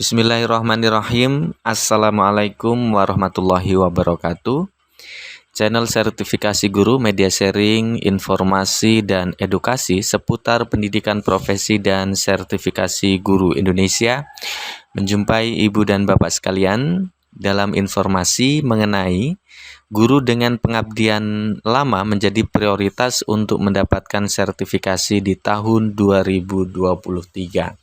Bismillahirrahmanirrahim. Assalamualaikum warahmatullahi wabarakatuh. Channel sertifikasi guru, media sharing, informasi, dan edukasi seputar pendidikan profesi dan sertifikasi guru Indonesia. Menjumpai ibu dan bapak sekalian dalam informasi mengenai guru dengan pengabdian lama menjadi prioritas untuk mendapatkan sertifikasi di tahun 2023.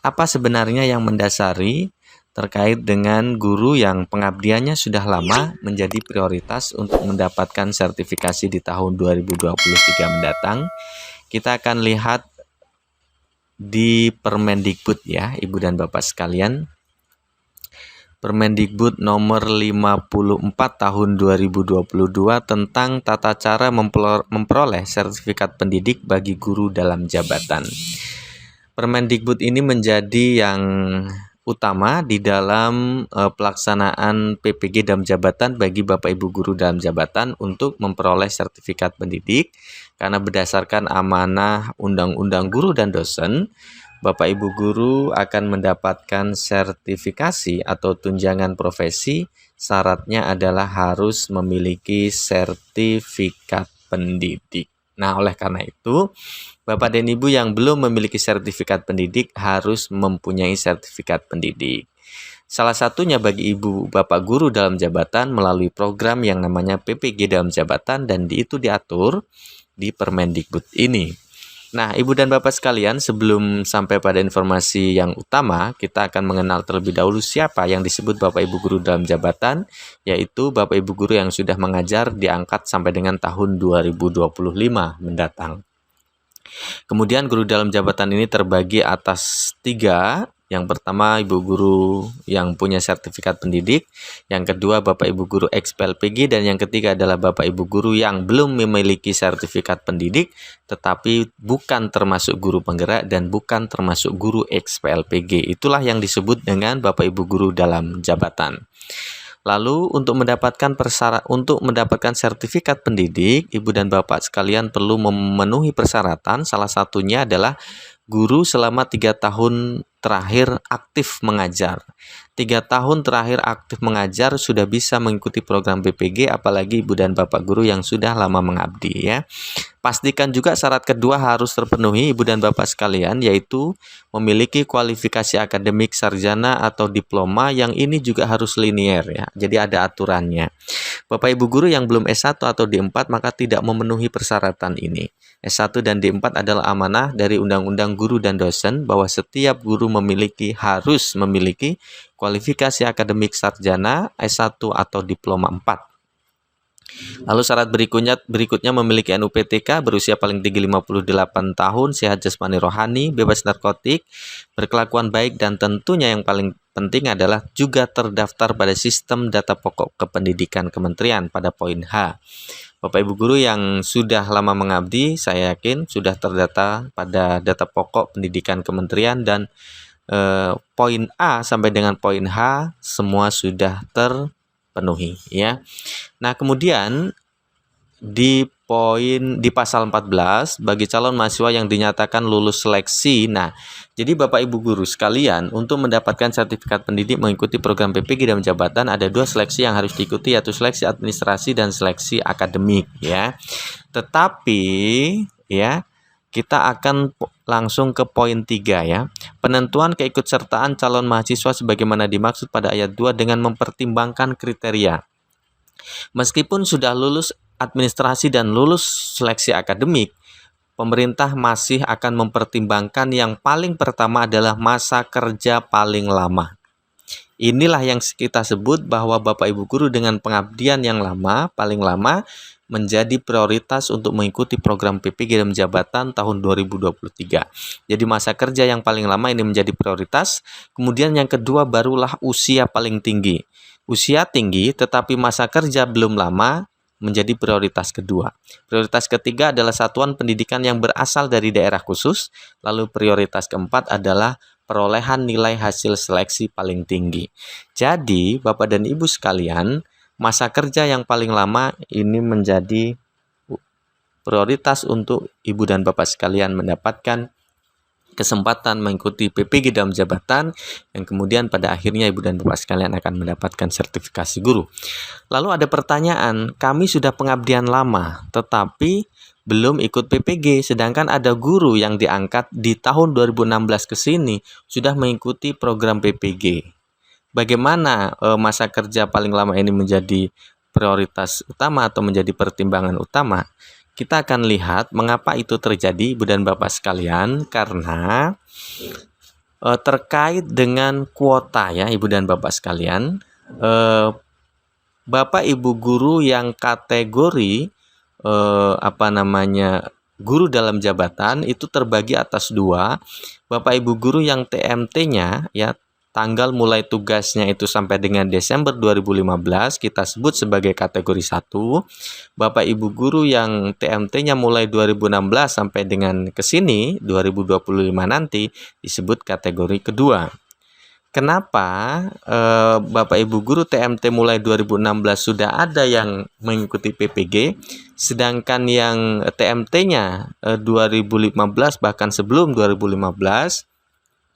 Apa sebenarnya yang mendasari terkait dengan guru yang pengabdiannya sudah lama menjadi prioritas untuk mendapatkan sertifikasi di tahun 2023 mendatang? Kita akan lihat di Permendikbud ya, Ibu dan Bapak sekalian. Permendikbud nomor 54 tahun 2022 tentang tata cara memperoleh sertifikat pendidik bagi guru dalam jabatan. Permendikbud ini menjadi yang utama di dalam pelaksanaan PPG dalam jabatan bagi Bapak Ibu guru dalam jabatan untuk memperoleh sertifikat pendidik, karena berdasarkan amanah Undang-Undang Guru dan Dosen, Bapak Ibu guru akan mendapatkan sertifikasi atau tunjangan profesi. Syaratnya adalah harus memiliki sertifikat pendidik. Nah, oleh karena itu, Bapak dan Ibu yang belum memiliki sertifikat pendidik harus mempunyai sertifikat pendidik. Salah satunya bagi Ibu Bapak guru dalam jabatan melalui program yang namanya PPG dalam jabatan, dan itu diatur di Permendikbud ini. Nah, Ibu dan Bapak sekalian, sebelum sampai pada informasi yang utama, kita akan mengenal terlebih dahulu siapa yang disebut Bapak Ibu guru dalam jabatan, yaitu Bapak Ibu guru yang sudah mengajar diangkat sampai dengan tahun 2025 mendatang. Kemudian guru dalam jabatan ini terbagi atas 3. Yang pertama, Ibu guru yang punya sertifikat pendidik. Yang kedua, Bapak Ibu guru ex-PLPG. Dan yang ketiga adalah Bapak Ibu guru yang belum memiliki sertifikat pendidik, tetapi bukan termasuk guru penggerak dan bukan termasuk guru ex-PLPG. Itulah yang disebut dengan Bapak Ibu guru dalam jabatan. Lalu untuk mendapatkan sertifikat pendidik, Ibu dan Bapak sekalian perlu memenuhi persyaratan. Salah satunya adalah guru selama 3 tahun terakhir aktif mengajar. 3 tahun terakhir aktif mengajar sudah bisa mengikuti program PPG, apalagi Ibu dan Bapak guru yang sudah lama mengabdi ya. Pastikan juga syarat kedua harus terpenuhi Ibu dan Bapak sekalian, yaitu memiliki kualifikasi akademik sarjana atau diploma, yang ini juga harus linier ya. Jadi ada aturannya. Bapak Ibu guru yang belum S1 atau D4 maka tidak memenuhi persyaratan ini. S1 dan D4 adalah amanah dari Undang-Undang Guru dan Dosen bahwa setiap guru harus memiliki kualifikasi akademik sarjana, S1 atau diploma 4. Lalu syarat berikutnya memiliki NUPTK, berusia paling tinggi 58 tahun, sehat jasmani rohani, bebas narkotik, berkelakuan baik, dan tentunya yang paling penting adalah juga terdaftar pada sistem data pokok kependidikan kementerian pada poin H. Bapak Ibu guru yang sudah lama mengabdi, saya yakin sudah terdata pada data pokok pendidikan kementerian, dan poin A sampai dengan poin H semua sudah terpenuhi ya. Nah, kemudian di pasal 14 bagi calon mahasiswa yang dinyatakan lulus seleksi. Nah, jadi Bapak Ibu guru sekalian, untuk mendapatkan sertifikat pendidik mengikuti program PPG dalam jabatan ada 2 seleksi yang harus diikuti, yaitu seleksi administrasi dan seleksi akademik ya. Tetapi ya, kita akan langsung ke poin 3 ya. Penentuan keikutsertaan calon mahasiswa sebagaimana dimaksud pada ayat 2 dengan mempertimbangkan kriteria. Meskipun sudah lulus administrasi dan lulus seleksi akademik, pemerintah masih akan mempertimbangkan yang paling pertama adalah masa kerja paling lama. Inilah yang kita sebut bahwa Bapak Ibu guru dengan pengabdian yang lama, paling lama, menjadi prioritas untuk mengikuti program PPG dalam jabatan tahun 2023. Jadi masa kerja yang paling lama ini menjadi prioritas. Kemudian yang kedua barulah usia paling tinggi. Usia tinggi tetapi masa kerja belum lama menjadi prioritas kedua. Prioritas ketiga adalah satuan pendidikan yang berasal dari daerah khusus. Lalu prioritas keempat adalah perolehan nilai hasil seleksi paling tinggi. Jadi Bapak dan Ibu sekalian, masa kerja yang paling lama ini menjadi prioritas untuk Ibu dan Bapak sekalian mendapatkan kesempatan mengikuti PPG dalam jabatan yang kemudian pada akhirnya Ibu dan Bapak sekalian akan mendapatkan sertifikasi guru. Lalu ada pertanyaan, kami sudah pengabdian lama tetapi belum ikut PPG, sedangkan ada guru yang diangkat di tahun 2016 ke sini sudah mengikuti program PPG. Bagaimana masa kerja paling lama ini menjadi prioritas utama atau menjadi pertimbangan utama? Kita akan lihat mengapa itu terjadi, Ibu dan Bapak sekalian, karena terkait dengan kuota ya, Ibu dan Bapak sekalian. Bapak Ibu guru yang kategori guru dalam jabatan itu terbagi atas 2. Bapak Ibu guru yang TMT-nya ya, tanggal mulai tugasnya itu sampai dengan Desember 2015 kita sebut sebagai kategori 1. Bapak Ibu guru yang TMT-nya mulai 2016 sampai dengan ke sini 2025 nanti disebut kategori kedua. Kenapa Bapak Ibu guru TMT mulai 2016 sudah ada yang mengikuti PPG, sedangkan yang TMT-nya 2015 bahkan sebelum 2015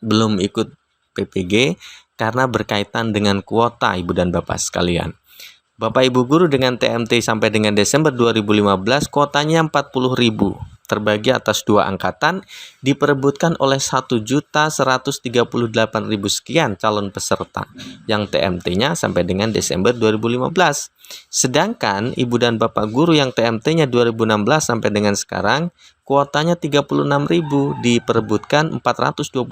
belum ikut PPG? Karena berkaitan dengan kuota, Ibu dan Bapak sekalian. Bapak Ibu guru dengan TMT sampai dengan Desember 2015 kuotanya 40.000, terbagi atas 2 angkatan, diperebutkan oleh 1.138.000 sekian calon peserta yang TMT-nya sampai dengan Desember 2015. Sedangkan Ibu dan Bapak guru yang TMT-nya 2016 sampai dengan sekarang kuotanya 36.000, diperebutkan 428.000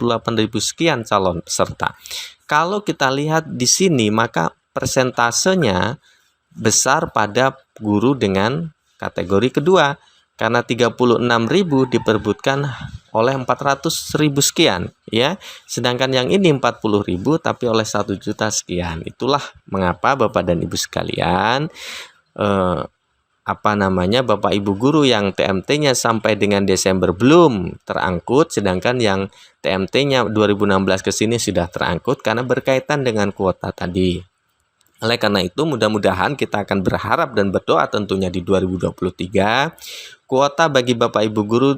sekian calon peserta. Kalau kita lihat di sini maka persentasenya besar pada guru dengan kategori kedua, karena 36.000 diperebutkan oleh 400.000 sekian ya. Sedangkan yang ini 40.000 tapi oleh 1 juta sekian. Itulah mengapa Bapak dan Ibu sekalian Bapak Ibu guru yang TMT-nya sampai dengan Desember belum terangkut, sedangkan yang TMT-nya 2016 ke sini sudah terangkut karena berkaitan dengan kuota tadi. Oleh karena itu, mudah-mudahan kita akan berharap dan berdoa tentunya di 2023 kuota bagi Bapak Ibu guru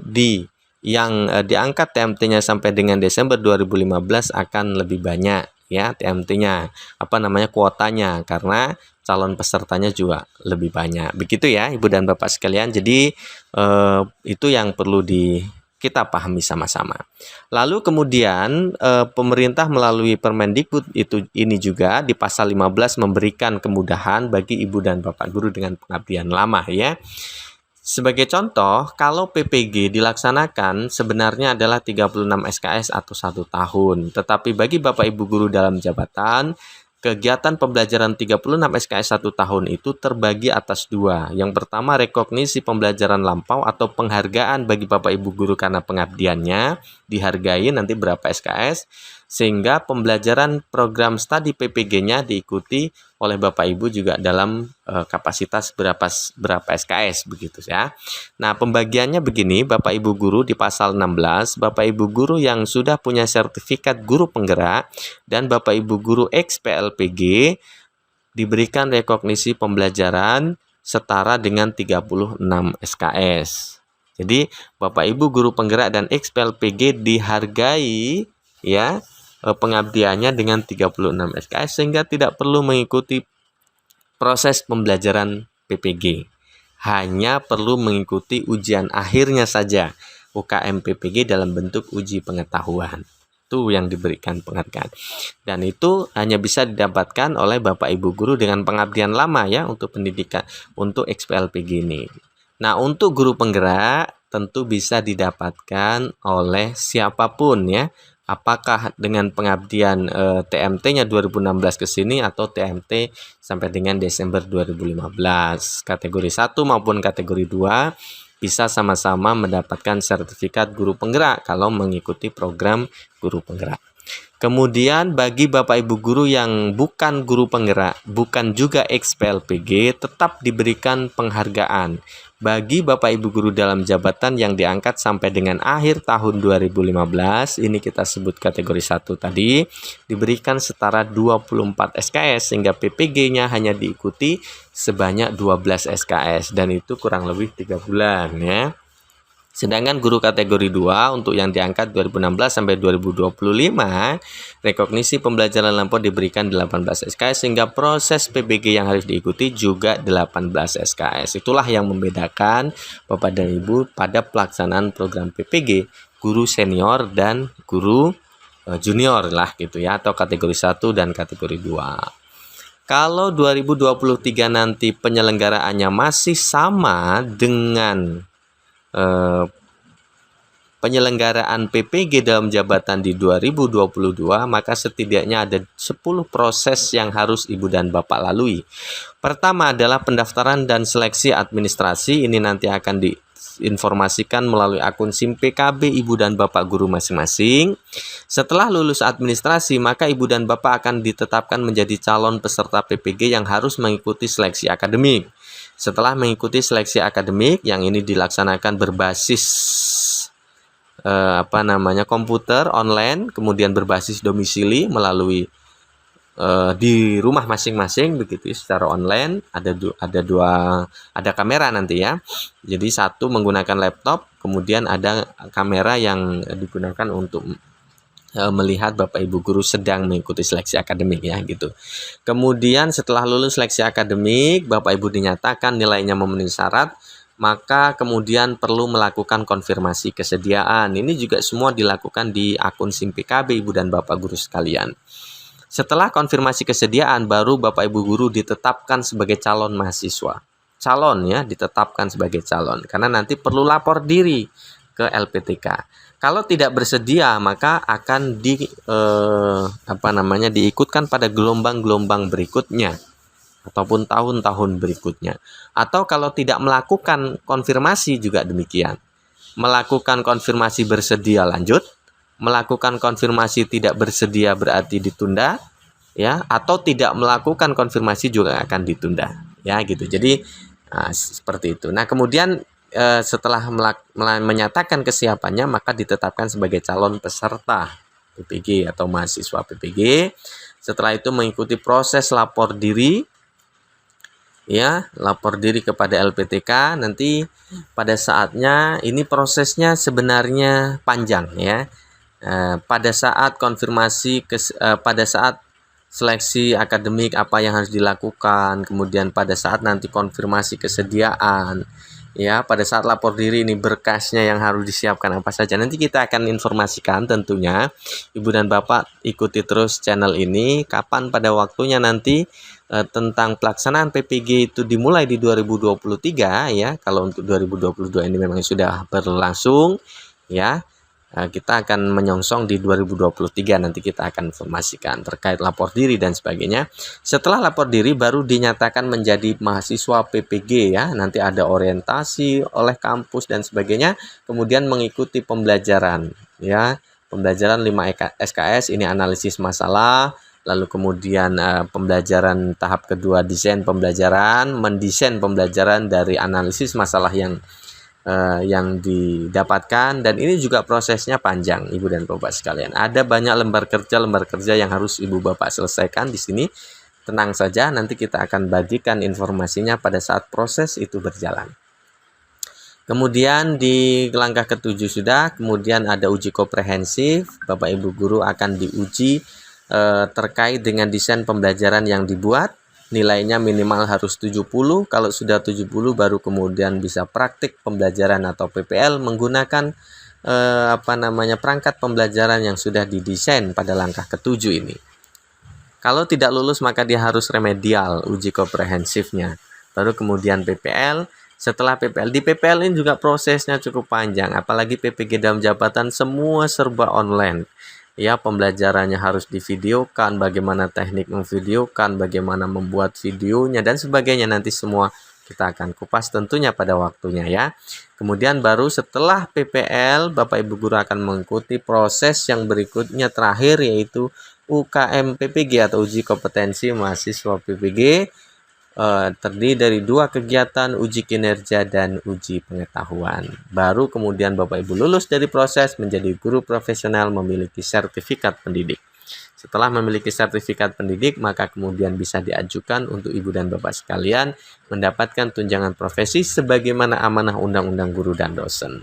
yang diangkat TMT-nya sampai dengan Desember 2015 akan lebih banyak ya, TMT-nya kuotanya, karena calon pesertanya juga lebih banyak. Begitu ya Ibu dan Bapak sekalian. Jadi itu yang perlu kita pahami sama-sama. Lalu kemudian pemerintah melalui Permendikbud ini juga di pasal 15 memberikan kemudahan bagi Ibu dan Bapak guru dengan pengabdian lama ya. Sebagai contoh, kalau PPG dilaksanakan sebenarnya adalah 36 SKS atau 1 tahun. Tetapi bagi Bapak Ibu guru dalam jabatan, kegiatan pembelajaran 36 SKS 1 tahun itu terbagi atas 2. Yang pertama, rekognisi pembelajaran lampau atau penghargaan bagi Bapak Ibu guru karena pengabdiannya, dihargai nanti berapa SKS, sehingga pembelajaran program studi PPG-nya diikuti oleh Bapak Ibu juga dalam kapasitas berapa SKS begitu ya. Nah, pembagiannya begini, Bapak Ibu guru di pasal 16, Bapak Ibu guru yang sudah punya sertifikat guru penggerak dan Bapak Ibu guru ex-PLPG diberikan rekognisi pembelajaran setara dengan 36 SKS. Jadi, Bapak Ibu guru penggerak dan ex-PLPG dihargai ya pengabdiannya dengan 36 SKS sehingga tidak perlu mengikuti proses pembelajaran PPG. Hanya perlu mengikuti ujian akhirnya saja, UKM PPG dalam bentuk uji pengetahuan. Itu yang diberikan penghargaan. Dan itu hanya bisa didapatkan oleh Bapak Ibu guru dengan pengabdian lama ya untuk pendidikan untuk ex-PLPG ini. Nah, untuk guru penggerak tentu bisa didapatkan oleh siapapun ya. Apakah dengan pengabdian TMT-nya 2016 ke sini atau TMT sampai dengan Desember 2015. Kategori 1 maupun kategori 2 bisa sama-sama mendapatkan sertifikat guru penggerak kalau mengikuti program guru penggerak. Kemudian bagi Bapak Ibu guru yang bukan guru penggerak, bukan juga ex-PLPG, tetap diberikan penghargaan. Bagi Bapak Ibu guru dalam jabatan yang diangkat sampai dengan akhir tahun 2015, ini kita sebut kategori 1 tadi, diberikan setara 24 SKS sehingga PPG-nya hanya diikuti sebanyak 12 SKS dan itu kurang lebih 3 bulan ya. Sedangkan guru kategori 2 untuk yang diangkat 2016 sampai 2025, rekognisi pembelajaran lampau diberikan 18 SKS sehingga proses PBG yang harus diikuti juga 18 SKS. Itulah yang membedakan Bapak dan Ibu pada pelaksanaan program PPG guru senior dan guru junior lah gitu ya, atau kategori 1 dan kategori 2. Kalau 2023 nanti penyelenggaraannya masih sama dengan penyelenggaraan PPG dalam jabatan di 2022, maka setidaknya ada 10 proses yang harus Ibu dan Bapak lalui. Pertama adalah pendaftaran dan seleksi administrasi. Ini nanti akan diinformasikan melalui akun SIM PKB Ibu dan Bapak guru masing-masing. Setelah lulus administrasi, maka Ibu dan Bapak akan ditetapkan menjadi calon peserta PPG yang harus mengikuti seleksi akademik. Setelah mengikuti seleksi akademik yang ini dilaksanakan berbasis komputer online, kemudian berbasis domisili melalui di rumah masing-masing begitu secara online, ada kamera nanti ya. Jadi satu menggunakan laptop, kemudian ada kamera yang digunakan untuk melihat Bapak Ibu guru sedang mengikuti seleksi akademik ya gitu. Kemudian setelah lulus seleksi akademik, Bapak Ibu dinyatakan nilainya memenuhi syarat, maka kemudian perlu melakukan konfirmasi kesediaan. Ini juga semua dilakukan di akun SIM PKB Ibu dan Bapak guru sekalian. Setelah konfirmasi kesediaan, baru Bapak Ibu guru ditetapkan sebagai calon mahasiswa. Calon ya, ditetapkan sebagai calon karena nanti perlu lapor diri ke LPTK. Kalau tidak bersedia, maka akan diikutkan pada gelombang-gelombang berikutnya ataupun tahun-tahun berikutnya. Atau kalau tidak melakukan konfirmasi juga demikian. Melakukan konfirmasi bersedia lanjut, melakukan konfirmasi tidak bersedia berarti ditunda, ya, atau tidak melakukan konfirmasi juga akan ditunda, ya gitu. Jadi seperti itu. Nah, kemudian setelah menyatakan kesiapannya, maka ditetapkan sebagai calon peserta PPG atau mahasiswa PPG. Setelah itu mengikuti proses lapor diri, ya, lapor diri kepada LPTK. Nanti pada saatnya ini prosesnya sebenarnya panjang ya. Pada saat konfirmasi, pada saat seleksi akademik apa yang harus dilakukan, kemudian pada saat nanti konfirmasi kesediaan, ya, pada saat lapor diri ini berkasnya yang harus disiapkan apa saja. Nanti kita akan informasikan tentunya. Ibu dan Bapak ikuti terus channel ini. Kapan pada waktunya nanti tentang pelaksanaan PPG itu dimulai di 2023 ya. Kalau untuk 2022 ini memang sudah berlangsung ya. Kita akan menyongsong di 2023, nanti kita akan informasikan terkait lapor diri dan sebagainya. Setelah lapor diri baru dinyatakan menjadi mahasiswa PPG ya. Nanti ada orientasi oleh kampus dan sebagainya, kemudian mengikuti pembelajaran ya. Pembelajaran 5 SKS ini analisis masalah, lalu kemudian pembelajaran tahap kedua desain pembelajaran, mendesain pembelajaran dari analisis masalah yang didapatkan. Dan ini juga prosesnya panjang Ibu dan Bapak sekalian. Ada banyak lembar kerja yang harus Ibu Bapak selesaikan di sini. Tenang saja, nanti kita akan bagikan informasinya pada saat proses itu berjalan. Kemudian di langkah ke-7 sudah, kemudian ada uji komprehensif. Bapak Ibu guru akan diuji terkait dengan desain pembelajaran yang dibuat. Nilainya minimal harus 70. Kalau sudah 70 baru kemudian bisa praktik pembelajaran atau PPL menggunakan perangkat pembelajaran yang sudah didesain pada langkah ke-7 ini. Kalau tidak lulus maka dia harus remedial uji komprehensifnya. Baru kemudian PPL. Setelah PPL, di PPL ini juga prosesnya cukup panjang, apalagi PPG dalam jabatan semua serba online. Ya, pembelajarannya harus divideokan, bagaimana teknik memvideokan, bagaimana membuat videonya dan sebagainya, nanti semua kita akan kupas tentunya pada waktunya ya. Kemudian baru setelah PPL, Bapak Ibu guru akan mengikuti proses yang berikutnya terakhir, yaitu UKM PPG atau uji kompetensi mahasiswa PPG. Terdiri dari 2 kegiatan, uji kinerja dan uji pengetahuan. Baru kemudian Bapak Ibu lulus dari proses menjadi guru profesional memiliki sertifikat pendidik. Setelah memiliki sertifikat pendidik, maka kemudian bisa diajukan untuk ibu dan bapak sekalian mendapatkan tunjangan profesi sebagaimana amanah undang-undang guru dan dosen.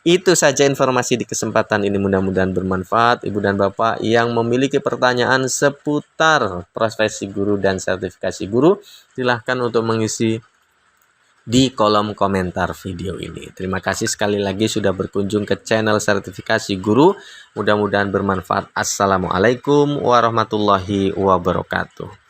Itu saja informasi di kesempatan ini, mudah-mudahan bermanfaat. Ibu dan bapak yang memiliki pertanyaan seputar profesi guru dan sertifikasi guru, silahkan untuk mengisi di kolom komentar video ini. Terima kasih sekali lagi sudah berkunjung ke channel sertifikasi guru. Mudah-mudahan bermanfaat. Assalamualaikum warahmatullahi wabarakatuh.